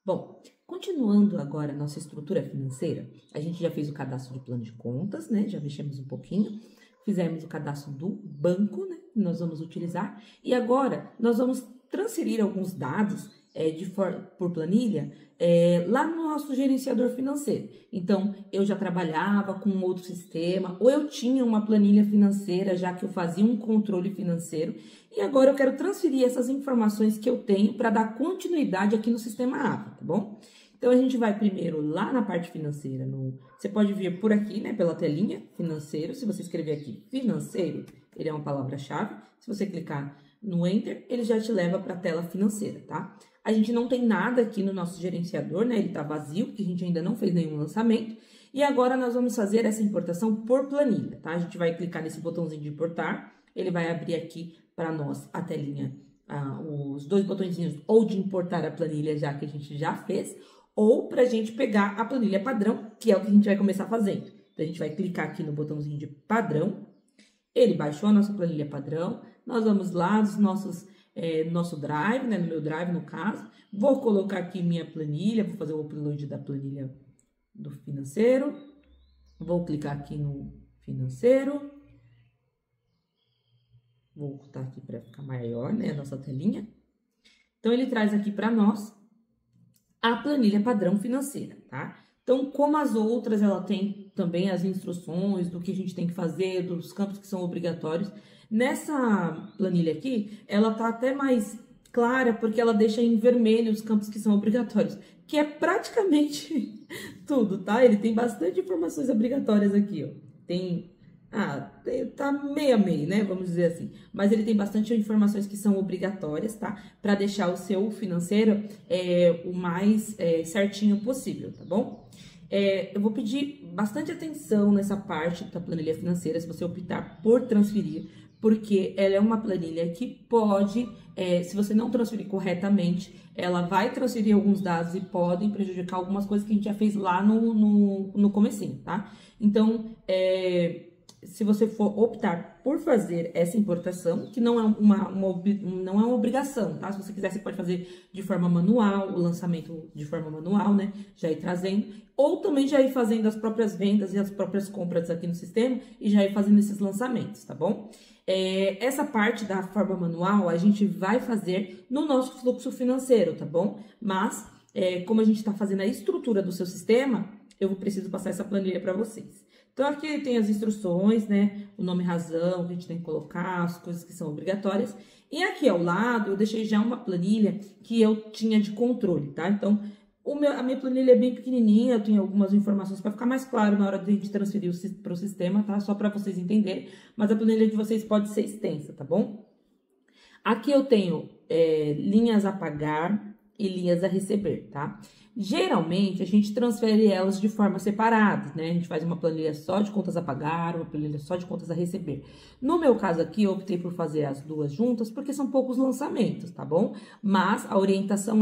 Bom, continuando agora a nossa estrutura financeira, a gente já fez o cadastro de plano de contas, né? Já mexemos um pouquinho, fizemos o cadastro do banco, né? Que nós vamos utilizar, e agora nós vamos transferir alguns dados por planilha lá no nosso gerenciador financeiro. Então, eu já trabalhava com outro sistema, ou eu tinha uma planilha financeira, já que eu fazia um controle financeiro, e agora eu quero transferir essas informações que eu tenho para dar continuidade aqui no sistema AVA, tá bom? Então, a gente vai primeiro lá na parte financeira. Você pode vir por aqui, né, pela telinha, financeiro. Se você escrever aqui financeiro, ele é uma palavra-chave. Se você clicar no Enter, ele já te leva para a tela financeira, tá? A gente não tem nada aqui no nosso gerenciador, né? Ele tá vazio, porque a gente ainda não fez nenhum lançamento. E agora nós vamos fazer essa importação por planilha, tá? A gente vai clicar nesse botãozinho de importar. Ele vai abrir aqui para nós a telinha, os dois botõezinhos, ou de importar a planilha, já que a gente já fez, ou para a gente pegar a planilha padrão, que é o que a gente vai começar fazendo. Então, a gente vai clicar aqui no botãozinho de padrão. Ele baixou a nossa planilha padrão. Nós vamos lá nos nosso Drive, né? No meu Drive, no caso. Vou colocar aqui minha planilha, vou fazer o upload da planilha do financeiro. Vou clicar aqui no financeiro. Vou botar aqui para ficar maior, né? A nossa telinha. Então, ele traz aqui para nós a planilha padrão financeira, tá? Então, como as outras, ela tem também as instruções do que a gente tem que fazer, dos campos que são obrigatórios. Nessa planilha aqui, ela tá até mais clara, porque ela deixa em vermelho os campos que são obrigatórios, que é praticamente tudo, tá? Ele tem bastante informações obrigatórias aqui, ó. Tá meio a meio, né? Vamos dizer assim. Mas ele tem bastante informações que são obrigatórias, tá? Para deixar o seu financeiro o mais certinho possível, tá bom? Eu vou pedir bastante atenção nessa parte da planilha financeira, se você optar por transferir, porque ela é uma planilha que pode, se você não transferir corretamente, ela vai transferir alguns dados e podem prejudicar algumas coisas que a gente já fez lá no comecinho, tá? Então, se você for optar por fazer essa importação, que não é não é uma obrigação, tá? Se você quiser, você pode fazer de forma manual, o lançamento de forma manual, né? Já ir trazendo, ou também já ir fazendo as próprias vendas e as próprias compras aqui no sistema e já ir fazendo esses lançamentos, tá bom? Essa parte da forma manual a gente vai fazer no nosso fluxo financeiro, tá bom? Mas, como a gente está fazendo a estrutura do seu sistema, eu preciso passar essa planilha para vocês. Então, aqui tem as instruções, né? O nome e razão que a gente tem que colocar, as coisas que são obrigatórias. E aqui ao lado, eu deixei já uma planilha que eu tinha de controle, tá? Então, a minha planilha é bem pequenininha, eu tenho algumas informações para ficar mais claro na hora de a gente transferir para o sistema, tá? Só para vocês entenderem. Mas a planilha de vocês pode ser extensa, tá bom? Aqui eu tenho linhas a pagar e linhas a receber, tá? Geralmente, a gente transfere elas de forma separada, né? A gente faz uma planilha só de contas a pagar, uma planilha só de contas a receber. No meu caso aqui, eu optei por fazer as duas juntas, porque são poucos lançamentos, tá bom? Mas a orientação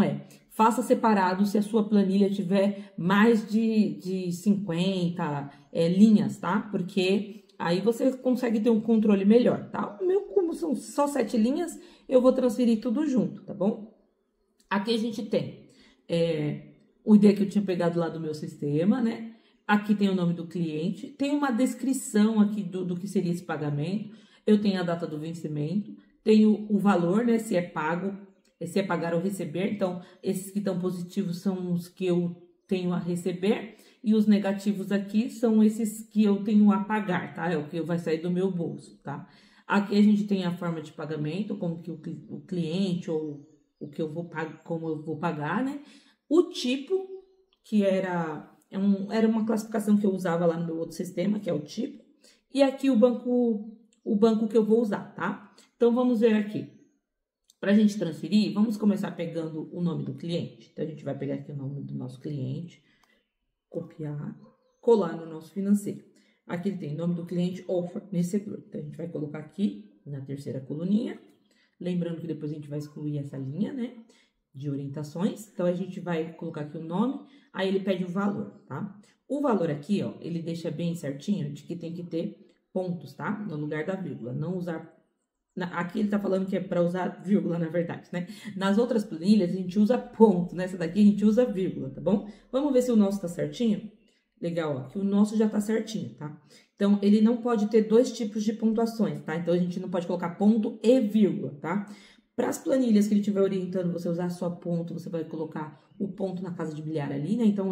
faça separado se a sua planilha tiver mais de 50 linhas, tá? Porque aí você consegue ter um controle melhor, tá? O meu, como são só 7 linhas, eu vou transferir tudo junto, tá bom? Aqui a gente tem o ID que eu tinha pegado lá do meu sistema, né? Aqui tem o nome do cliente, tem uma descrição aqui do que seria esse pagamento, eu tenho a data do vencimento, tenho o valor, né? Se é pago, se é pagar ou receber. Então, esses que estão positivos são os que eu tenho a receber, e os negativos aqui são esses que eu tenho a pagar, tá? É o que vai sair do meu bolso, tá? Aqui a gente tem a forma de pagamento, como que o cliente ou o que eu vou pagar, como eu vou pagar, né? O tipo, que era uma classificação que eu usava lá no meu outro sistema, que é o tipo. E aqui o banco que eu vou usar, tá? Então, vamos ver aqui. Para a gente transferir, vamos começar pegando o nome do cliente. Então, a gente vai pegar aqui o nome do nosso cliente, copiar, colar no nosso financeiro. Aqui ele tem nome do cliente ou fornecedor. Então, a gente vai colocar aqui na terceira coluninha. Lembrando que depois a gente vai excluir essa linha, né? De orientações. Então, a gente vai colocar aqui o nome, aí ele pede o valor, tá? O valor aqui, ó, ele deixa bem certinho de que tem que ter pontos, tá? No lugar da vírgula. Aqui ele tá falando que é para usar vírgula, na verdade, né? Nas outras planilhas a gente usa ponto, nessa daqui a gente usa vírgula, tá bom? Vamos ver se o nosso tá certinho? Legal, ó, que o nosso já tá certinho, tá? Então, ele não pode ter dois tipos de pontuações, tá? Então, a gente não pode colocar ponto e vírgula, tá? Para as planilhas que ele estiver orientando você usar só ponto, você vai colocar o ponto na casa de bilhar ali, né? Então,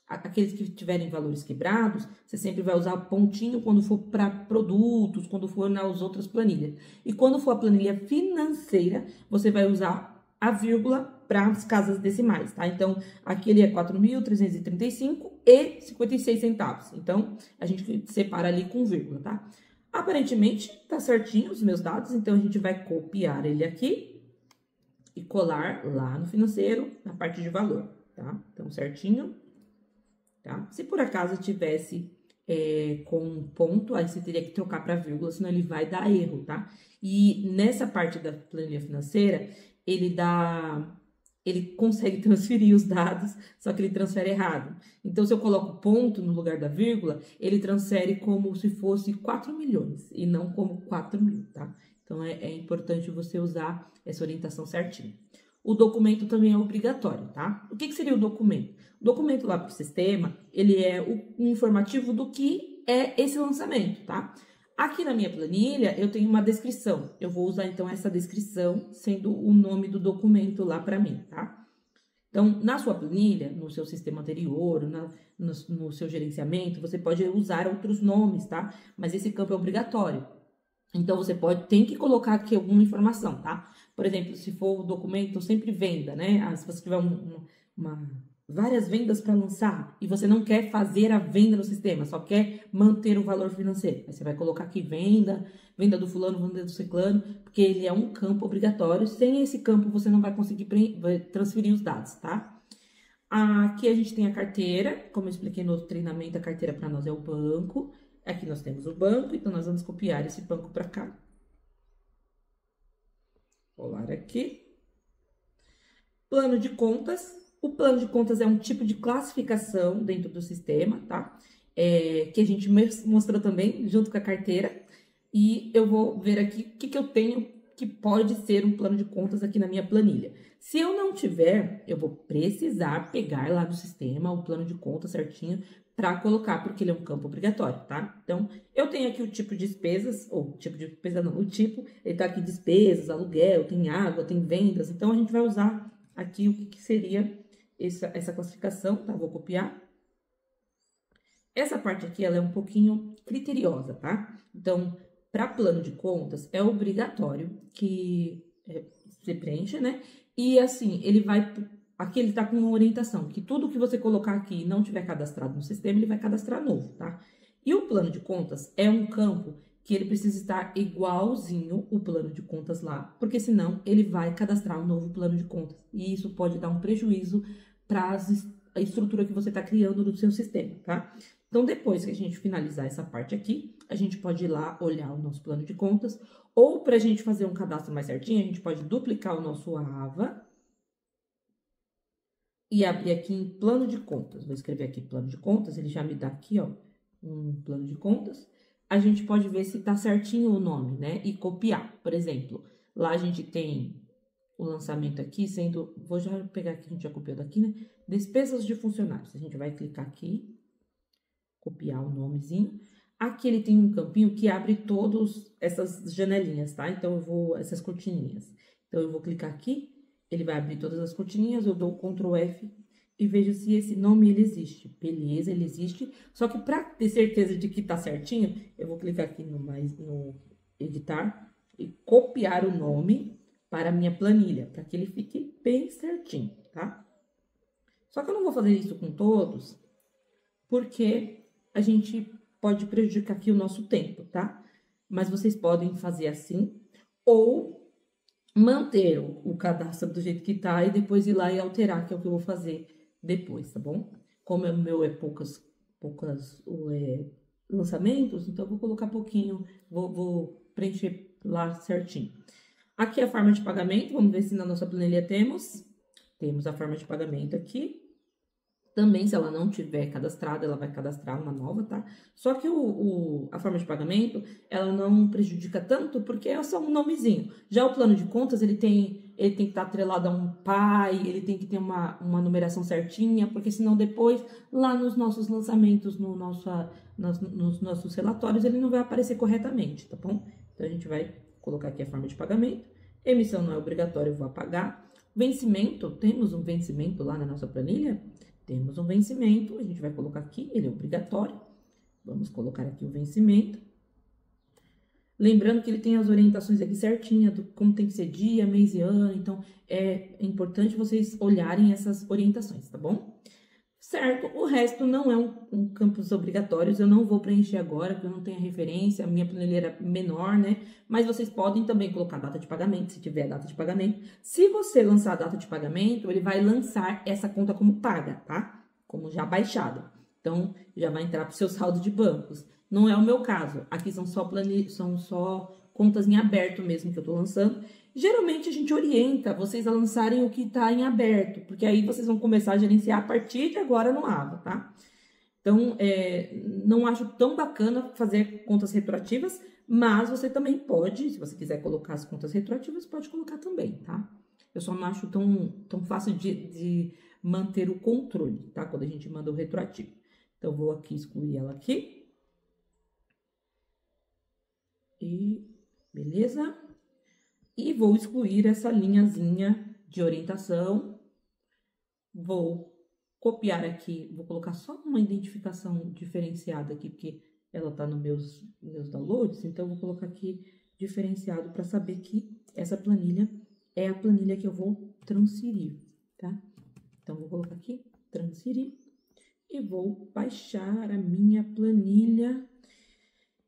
aqueles que tiverem valores quebrados, você sempre vai usar pontinho quando for para produtos, quando for nas outras planilhas. E quando for a planilha financeira, você vai usar a vírgula para as casas decimais, tá? Então, aqui ele é 4.335,56 centavos. Então, a gente separa ali com vírgula, tá? Aparentemente, tá certinho os meus dados, então a gente vai copiar ele aqui e colar lá no financeiro, na parte de valor, tá? Então, certinho. Tá? Se por acaso tivesse com ponto, aí você teria que trocar para vírgula, senão ele vai dar erro, tá? E nessa parte da planilha financeira, ele consegue transferir os dados, só que ele transfere errado. Então, se eu coloco ponto no lugar da vírgula, ele transfere como se fosse 4 milhões e não como 4 mil, tá? Então, é importante você usar essa orientação certinho. O documento também é obrigatório, tá? O que seria o documento? O documento lá para o sistema, ele é um informativo do que é esse lançamento, tá? Aqui na minha planilha, eu tenho uma descrição. Eu vou usar, então, essa descrição sendo o nome do documento lá para mim, tá? Então, na sua planilha, no seu sistema anterior, no seu gerenciamento, você pode usar outros nomes, tá? Mas esse campo é obrigatório. Então, você tem que colocar aqui alguma informação, tá? Por exemplo, se for o documento sempre venda, né? Se você tiver várias vendas para lançar e você não quer fazer a venda no sistema, só quer manter o valor financeiro. Aí você vai colocar aqui venda do fulano, venda do ciclano, porque ele é um campo obrigatório. Sem esse campo, você não vai conseguir transferir os dados, tá? Aqui a gente tem a carteira, como eu expliquei no outro treinamento, a carteira para nós é o banco. Aqui nós temos o banco, então nós vamos copiar esse banco para cá. Colar aqui. Plano de contas. O plano de contas é um tipo de classificação dentro do sistema, tá? Que a gente mostrou também junto com a carteira. E eu vou ver aqui o que eu tenho que pode ser um plano de contas aqui na minha planilha. Se eu não tiver, eu vou precisar pegar lá no sistema o plano de contas certinho para colocar, porque ele é um campo obrigatório, tá? Então, eu tenho aqui o tipo de despesas, ou tipo de despesa não, o tipo, ele tá aqui despesas, aluguel, tem água, tem vendas, então a gente vai usar aqui o que seria essa classificação, tá? Vou copiar. Essa parte aqui, ela é um pouquinho criteriosa, tá? Então, para plano de contas, é obrigatório que você preencha, né? E assim, aqui ele tá com uma orientação, que tudo que você colocar aqui e não tiver cadastrado no sistema, ele vai cadastrar novo, tá? E o plano de contas é um campo que ele precisa estar igualzinho o plano de contas lá, porque senão ele vai cadastrar um novo plano de contas. E isso pode dar um prejuízo para a estrutura que você está criando no seu sistema, tá? Então, depois que a gente finalizar essa parte aqui, a gente pode ir lá olhar o nosso plano de contas, ou para a gente fazer um cadastro mais certinho, a gente pode duplicar o nosso AVA e abrir aqui em plano de contas. Vou escrever aqui plano de contas, ele já me dá aqui, ó, um plano de contas. A gente pode ver se tá certinho o nome, né? E copiar. Por exemplo, lá a gente tem o lançamento aqui sendo... Vou já pegar aqui, a gente já copiou daqui, né? Despesas de funcionários. A gente vai clicar aqui, copiar o nomezinho. Aqui ele tem um campinho que abre todas essas janelinhas, tá? Então, essas cortininhas. Então, eu vou clicar aqui, ele vai abrir todas as cortininhas, eu dou o Ctrl F e vejo se esse nome ele existe. Beleza, ele existe. Só que para ter certeza de que tá certinho, eu vou clicar aqui no editar e copiar o nome para a minha planilha, para que ele fique bem certinho, tá? Só que eu não vou fazer isso com todos, porque a gente pode prejudicar aqui o nosso tempo, tá? Mas vocês podem fazer assim, ou manter o cadastro do jeito que tá e depois ir lá e alterar, que é o que eu vou fazer depois, tá bom? Como o meu é poucos lançamentos, então eu vou colocar pouquinho, vou preencher lá certinho. Aqui a forma de pagamento, vamos ver se na nossa planilha temos. Temos a forma de pagamento aqui. Também, se ela não tiver cadastrada, ela vai cadastrar uma nova, tá? Só que a forma de pagamento, ela não prejudica tanto porque é só um nomezinho. Já o plano de contas, ele tem que estar atrelado a um PAI, ele tem que ter uma numeração certinha, porque senão depois, lá nos nossos lançamentos, nos nossos relatórios, ele não vai aparecer corretamente, tá bom? Então, a gente vai colocar aqui a forma de pagamento. Emissão não é obrigatória, eu vou apagar. Vencimento, temos um vencimento lá na nossa planilha? Temos um vencimento, a gente vai colocar aqui, ele é obrigatório. Vamos colocar aqui o vencimento. Lembrando que ele tem as orientações aqui certinhas, do como tem que ser dia, mês e ano. Então, é importante vocês olharem essas orientações, tá bom? Certo, o resto não é um campos obrigatórios, eu não vou preencher agora, porque eu não tenho referência, a minha planilha era menor, né? Mas vocês podem também colocar data de pagamento, se tiver data de pagamento. Se você lançar a data de pagamento, ele vai lançar essa conta como paga, tá? Como já baixada. Então, já vai entrar para o seu saldo de bancos. Não é o meu caso, aqui são só contas em aberto mesmo que eu tô lançando. Geralmente a gente orienta vocês a lançarem o que está em aberto, porque aí vocês vão começar a gerenciar a partir de agora no AVA, tá? Então, não acho tão bacana fazer contas retroativas, mas você também pode, se você quiser colocar as contas retroativas, pode colocar também, tá? Eu só não acho tão fácil de manter o controle, tá? Quando a gente manda o retroativo. Então, eu vou aqui excluir ela aqui. E, beleza? E vou excluir essa linhazinha de orientação. Vou copiar aqui, vou colocar só uma identificação diferenciada aqui, porque ela tá nos meus downloads. Então, eu vou colocar aqui diferenciado para saber que essa planilha é a planilha que eu vou transferir, tá? Então, vou colocar aqui, transferir. E vou baixar a minha planilha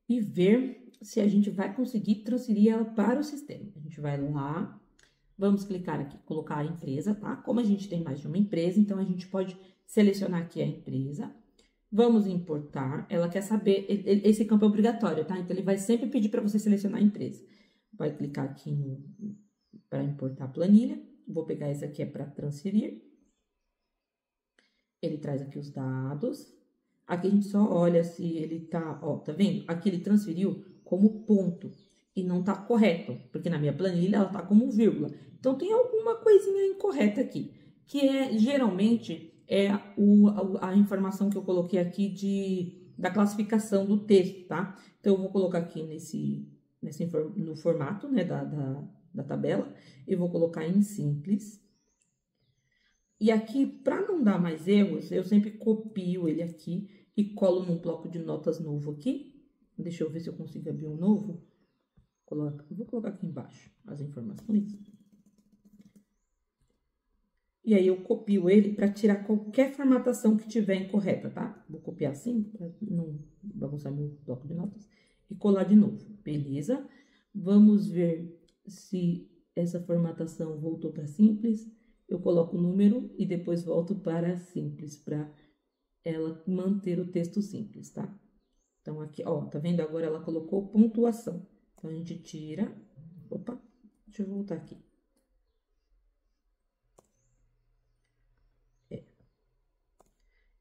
e ver se a gente vai conseguir transferir ela para o sistema. A gente vai lá, vamos clicar aqui, colocar a empresa, tá? Como a gente tem mais de uma empresa, então a gente pode selecionar aqui a empresa. Vamos importar, ela quer saber, esse campo é obrigatório, tá? Então, ele vai sempre pedir para você selecionar a empresa. Vai clicar aqui para importar a planilha, vou pegar esse aqui para transferir. Ele traz aqui os dados. Aqui a gente só olha se ele tá, ó, tá vendo? Aqui ele transferiu como ponto e não tá correto, porque na minha planilha ela tá como vírgula. Então, tem alguma coisinha incorreta aqui, que geralmente a informação que eu coloquei aqui da classificação do texto, tá? Então, eu vou colocar aqui no formato, né, da tabela, e vou colocar em simples. E aqui, para não dar mais erros, eu sempre copio ele aqui e colo num bloco de notas novo aqui. Deixa eu ver se eu consigo abrir um novo. Vou colocar aqui embaixo as informações. E aí, eu copio ele para tirar qualquer formatação que tiver incorreta, tá? Vou copiar assim, para não bagunçar meu bloco de notas. E colar de novo, beleza? Vamos ver se essa formatação voltou para simples. Eu coloco o número e depois volto para simples, para ela manter o texto simples, tá? Então, aqui, ó, tá vendo? Agora ela colocou pontuação. Então, a gente tira. Opa, deixa eu voltar aqui.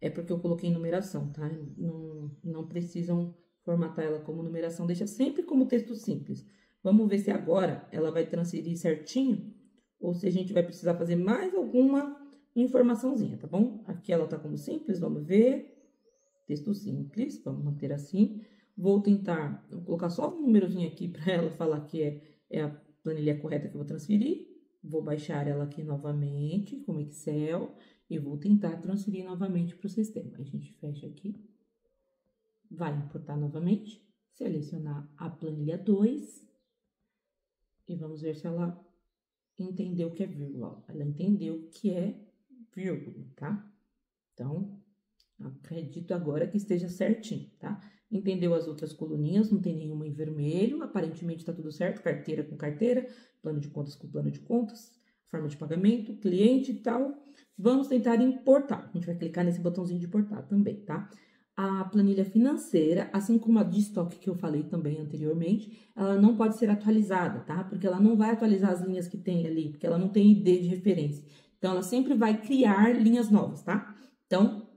É porque eu coloquei numeração, tá? Não precisam formatar ela como numeração, deixa sempre como texto simples. Vamos ver se agora ela vai transferir certinho ou se a gente vai precisar fazer mais alguma informaçãozinha, tá bom? Aqui ela tá como simples, vamos ver. Texto simples, vamos manter assim. Vou colocar só um númerozinho aqui para ela falar que é a planilha correta que eu vou transferir. Vou baixar ela aqui novamente, como Excel, e vou tentar transferir novamente para o sistema. A gente fecha aqui, vai importar novamente, selecionar a planilha 2, e vamos ver se ela entendeu que é vírgula. Ela entendeu que é vírgula, tá? Então, acredito agora que esteja certinho, tá? Entendeu as outras coluninhas, não tem nenhuma em vermelho, aparentemente tá tudo certo, carteira com carteira, plano de contas com plano de contas, forma de pagamento, cliente e tal. Vamos tentar importar, a gente vai clicar nesse botãozinho de importar também, tá? A planilha financeira, assim como a de estoque que eu falei também anteriormente, ela não pode ser atualizada, tá? Porque ela não vai atualizar as linhas que tem ali, porque ela não tem ID de referência. Então, ela sempre vai criar linhas novas, tá? Então,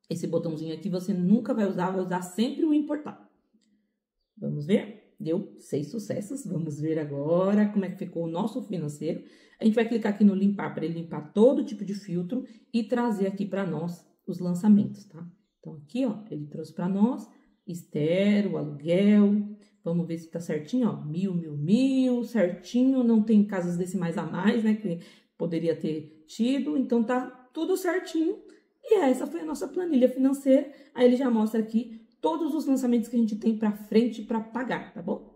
esse botãozinho aqui você nunca vai usar sempre o importar. Vamos ver? Deu 6 sucessos. Vamos ver agora como é que ficou o nosso financeiro. A gente vai clicar aqui no limpar para ele limpar todo tipo de filtro e trazer aqui para nós os lançamentos, tá? Então, aqui, ó, ele trouxe para nós estero, aluguel. Vamos ver se tá certinho, ó, 1000, certinho. Não tem casas decimais a mais, né, que poderia ter tido. Então, tá tudo certinho. E essa foi a nossa planilha financeira. Aí ele já mostra aqui todos os lançamentos que a gente tem para frente para pagar, tá bom?